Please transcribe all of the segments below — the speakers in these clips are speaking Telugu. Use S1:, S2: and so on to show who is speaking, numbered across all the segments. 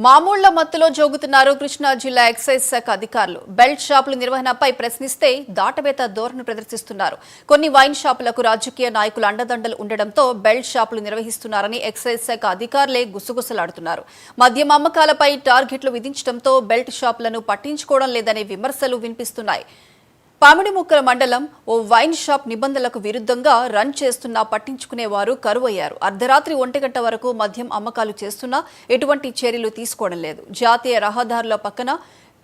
S1: మామూళ్ల మత్తులో జోగుతున్నారు కృష్ణా జిల్లా ఎక్సైజ్ శాఖ అధికారులు. బెల్ట్ షాపుల నిర్వహణపై ప్రశ్నిస్తే దాటవేత ధోరణి ప్రదర్శిస్తున్నారు. కొన్ని వైన్ షాపులకు రాజకీయ నాయకుల అండదండలు ఉండడంతో బెల్ట్ షాపులు నిర్వహిస్తున్నారని ఎక్సైజ్ శాఖ అధికారులే గుసగుసలాడుతున్నారు. మద్యం అమ్మకాలపై టార్గెట్లు విధించడంతో బెల్ట్ షాపులను పట్టించుకోవడం లేదనే విమర్శలు వినిపిస్తున్నాయి. పామిడిముక్కల మండలం ఓ వైన్ షాప్ నిబంధనలకు విరుద్ధంగా రన్ చేస్తున్నా పట్టించుకునేవారు కరువయ్యారు. అర్ధరాత్రి 1 గంట వరకు మద్యం అమ్మకాలు చేస్తున్నా ఎటువంటి చర్యలు తీసుకోవడం లేదు. జాతీయ రహదారుల పక్కన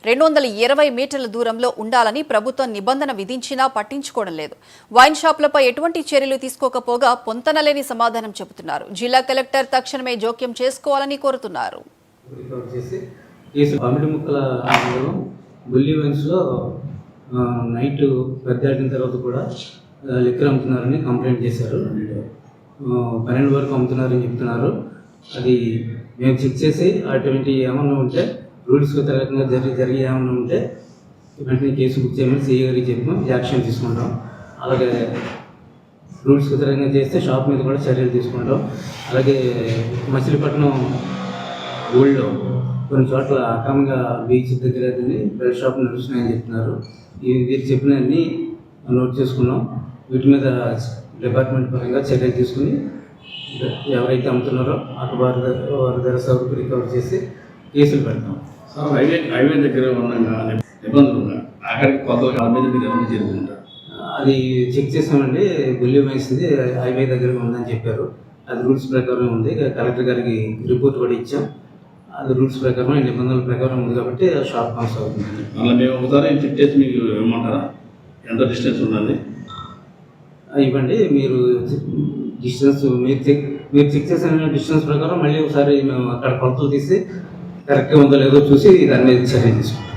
S1: 220 మీటర్ల దూరంలో ఉండాలని ప్రభుత్వం నిబంధన విధించినా పట్టించుకోవడం లేదు. వైన్ షాపులపై ఎటువంటి చర్యలు తీసుకోకపోగా పొంతనలేని సమాధానం చెబుతున్నారు. జిల్లా కలెక్టర్ తక్షణమే జోక్యం చేసుకోవాలని కోరుతున్నారు.
S2: నైట్ పెద్దాడిన తర్వాత కూడా లిక్కర్ అమ్ముతున్నారని కంప్లైంట్ చేశారు. 12 వరకు అమ్ముతున్నారని చెప్తున్నారు. అది మేము చెక్ చేసి అటువంటి ఏమన్నా ఉంటే రూల్స్ వ్యతిరేకంగా జరిగి ఏమన్నా ఉంటే వెంటనే కేసు బుక్ చేయమని సీఏ గారికి చెప్పి యాక్షన్ తీసుకుంటాం. అలాగే రూల్స్ వ్యతిరేకంగా చేస్తే షాప్ మీద కూడా చర్యలు తీసుకుంటాం. అలాగే మచిలీపట్నం ఊళ్ళో కొన్ని చోట్ల అక్రమంగా బీచ్ దగ్గర బెల్ట్ షాప్ నడుస్తున్నాయని చెప్తున్నారు. వీరు చెప్పినవన్నీ నోట్ చేసుకున్నాం. వీటి మీద డిపార్ట్మెంట్ పరంగా చర్యలు తీసుకుని ఎవరైతే అమ్ముతున్నారో అటు వారి దగ్గర సరుకు రికవర్ చేసి కేసులు పెడతాం.
S3: హైవే దగ్గర ఉండగా నిబంధనలు ఉన్నాయి. అక్కడికి కొత్త మీద మీరు ఏమైనా జరుగుతుంటారు.
S2: అది చెక్ చేసామండి. గుల్లి వేసింది హైవే దగ్గర ఉందని చెప్పారు. అది రూల్స్ ప్రకారం ఉంది. కలెక్టర్ గారికి రిపోర్ట్ కూడా ఇచ్చాం. అది రూల్స్ ప్రకారం నిబంధనల ప్రకారం ఉంది కాబట్టి షాప్ కొనసాగుతుంది.
S3: అలా మేము ఒకసారి చెక్ చేసి మీకు ఇవ్వమంటారా? ఎంత డిస్టెన్స్ ఉండాలి
S2: ఇవ్వండి. మీరు డిస్టెన్స్ మీరు చెక్ చేసిన డిస్టెన్స్ ప్రకారం మళ్ళీ ఒకసారి మేము అక్కడ కొలతలు తీసి కరెక్ట్గా ఉందో లేదో చూసి దాని మీద చర్య తీసుకుంటాం.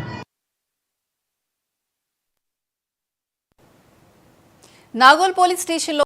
S1: నాగోల్ పోలీస్ స్టేషన్లో